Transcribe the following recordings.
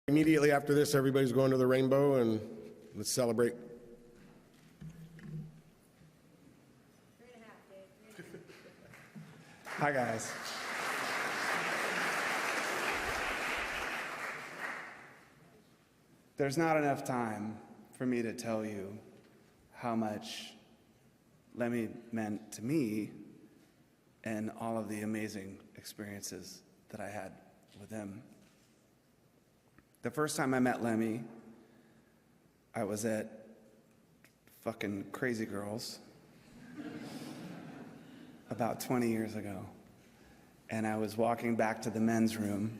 Immediately after this, everybody's going to the Rainbow, and let's celebrate. Hi, guys. There's not enough time for me to tell you how much Lemmy meant to me and all of the amazing experiences that I had with him. The first time I met Lemmy, I was at fucking Crazy Girls about 20 years ago. And I was walking back to the men's room.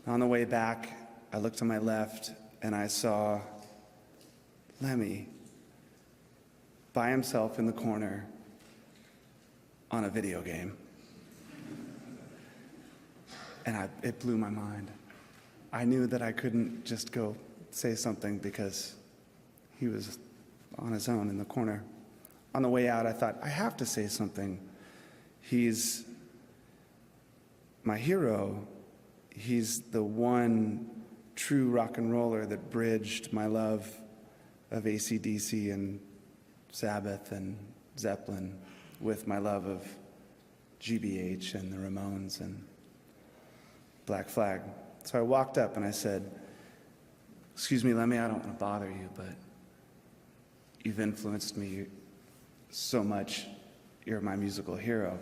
On the way back, I looked to my left and I saw Lemmy by himself in the corner on a video game. And it blew my mind. I knew that I couldn't just go say something because he was on his own in the corner. On the way out, I thought, I have to say something. He's my hero. He's the one true rock and roller that bridged my love of AC/DC and Sabbath and Zeppelin with my love of GBH and the Ramones and Black Flag. So I walked up and I said, "Excuse me, Lemmy, I don't want to bother you, but you've influenced me so much. You're my musical hero.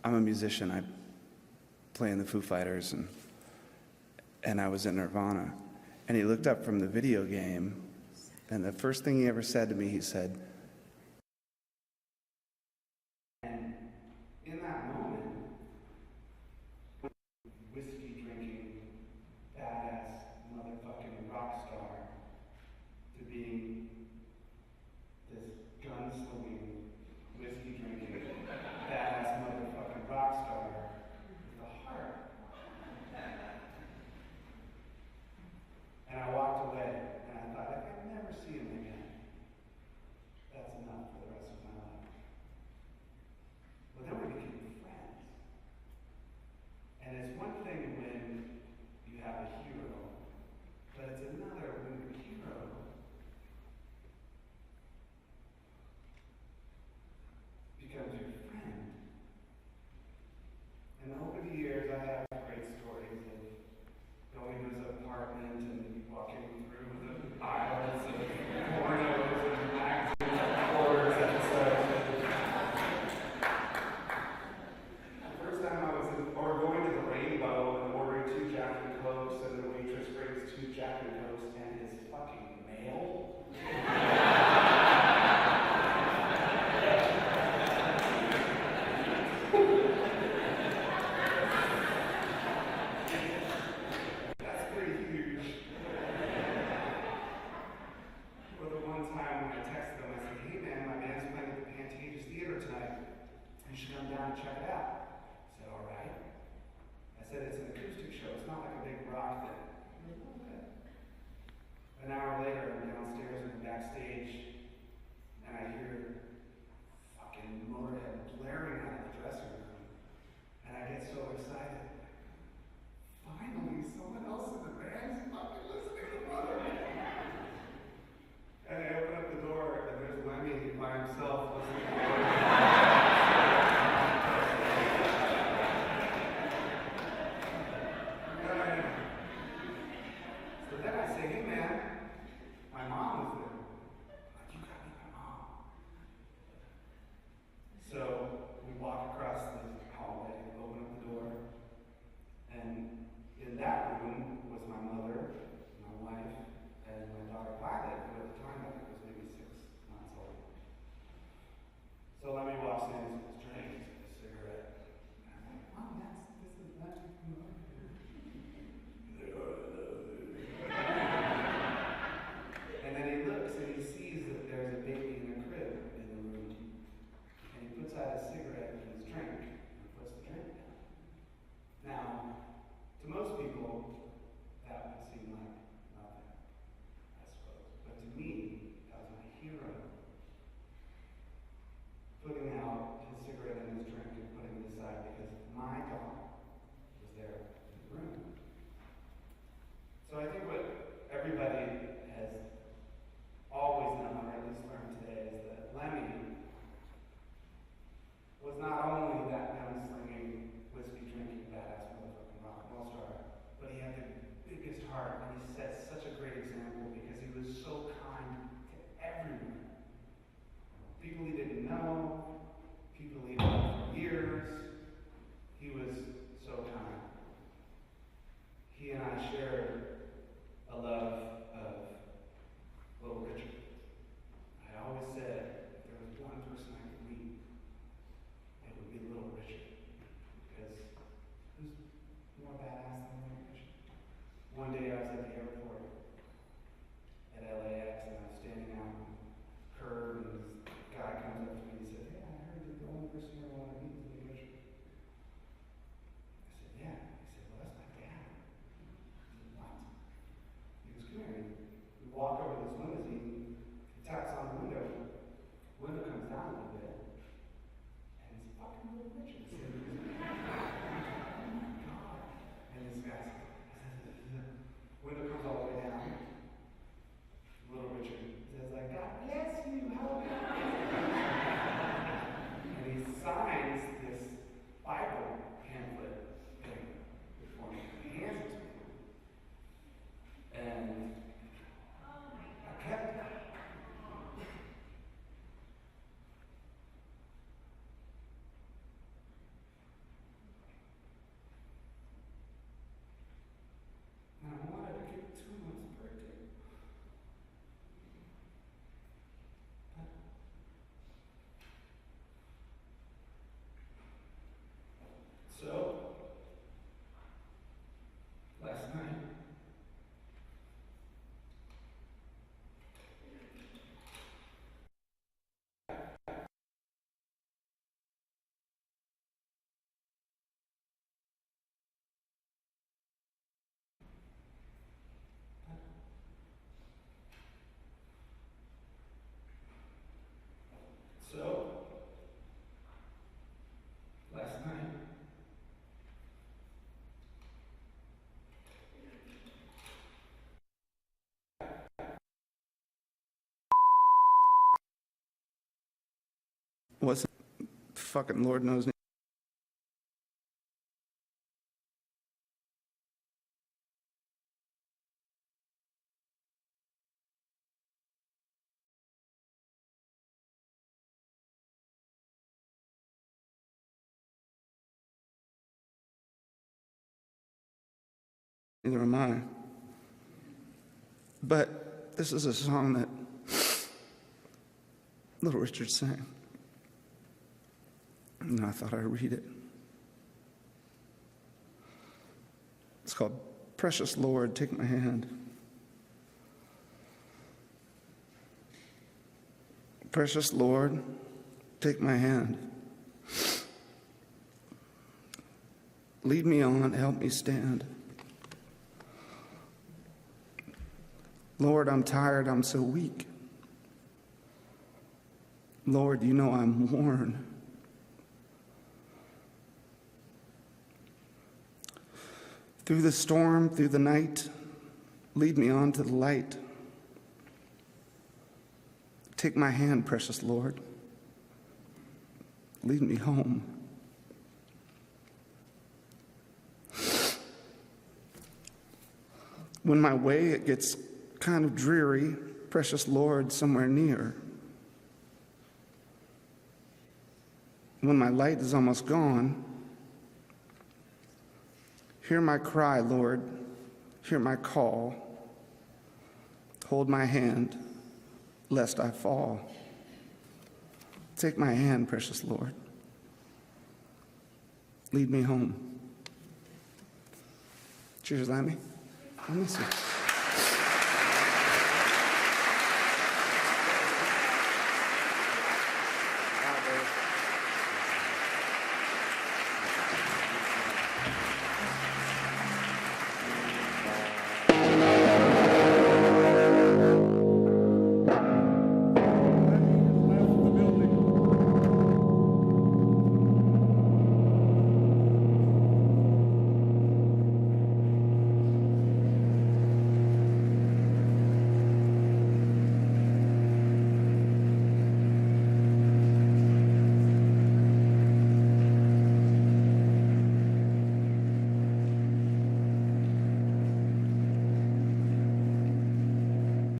I'm a musician. I play in the Foo Fighters, and I was in Nirvana." And he looked up from the video game, and the first thing he ever said to me, he said, and in that moment, whiskey drinking, badass motherfucking rock star to being this gun-slinging, whiskey drinking, badass motherfucking rock star with a heart. And I walked away, and I thought, if I never see him again, that's enough for the rest of my life. Well, then we became friends. And it's one thing when you have a hero, but it's another when your hero becomes your friend. And over the years, I have great stories of going to his apartment and walking through the aisles of pornos and magazines and horror episodes. The first time I was going to the Rainbow and ordering 2 Jack and Cokes, and the waitress brings 2 Jack and Cokes and his fucking mail. That's pretty huge. Or the one time when I texted him, I said, "Hey man, my band's playing at the Pantages Theater tonight. You should come down and check it out." He said, "All right." I said, "It's an acoustic show. It's not like a big rock thing." He goes, "Okay." An hour later, I'm downstairs in the backstage, and I hear fucking Motorhead blaring out of the dressing room. And I get so excited. Finally, someone else in the band's fucking listening to Motorhead. And I open up the door, and there's Lemmy by himself listening to Motorhead. So then I say, "Hey man, my mom was there." Like, "You gotta meet my mom." So we walk across the hallway, open up the door, and in that room was my mother, my wife, and my daughter Violet, who at the time I think was maybe 6 months old. So Lemmy walks in, he's got his drink, he's got a cigarette. And I'm like, "Mom, this is not And then he looks and he sees that there's a baby in a crib in the room. And he puts out his cigarette and his drink and puts the drink down. Now, to most people, that would seem like nothing, I suppose. But to me, that was my hero. Putting out his cigarette and his drink and putting it aside because my daughter was there in the room. he and I shared a love of Little Richard. I always said if there was one person I could meet, it would be Little Richard. Because who's more badass than Little Richard? One day I was at the airport at LAX and I was standing out on the curb and this guy comes up to me and he said, "Hey, I heard that the only person you want to meet is Little Richard." I said, "Yeah." He said, "Well, that's my dad." I said, "What?" He goes, "Come here." We walk over to this limousine, he taps on the window comes down a little bit, and it's fucking Little Richard. And this guy says, window comes all the way down. Little Richard says, like, "God bless you, how are you?" And he signs this Bible pamphlet thing before me. He hands it to me. And I kept it. And I wanted to get to his birthday. So, last night, wasn't fucking Lord knows. Neither am I. But this is a song that Little Richard sang. And I thought I'd read it. It's called "Precious Lord, Take My Hand." Precious Lord, take my hand. Lead me on, help me stand. Lord, I'm tired, I'm so weak. Lord, you know I'm worn. Through the storm, through the night, lead me on to the light. Take my hand, precious Lord. Lead me home. When my way it gets kind of dreary, precious Lord, somewhere near. When my light is almost gone, hear my cry, Lord, hear my call. Hold my hand, lest I fall. Take my hand, precious Lord. Lead me home. Cheers, Lemmy. I miss you.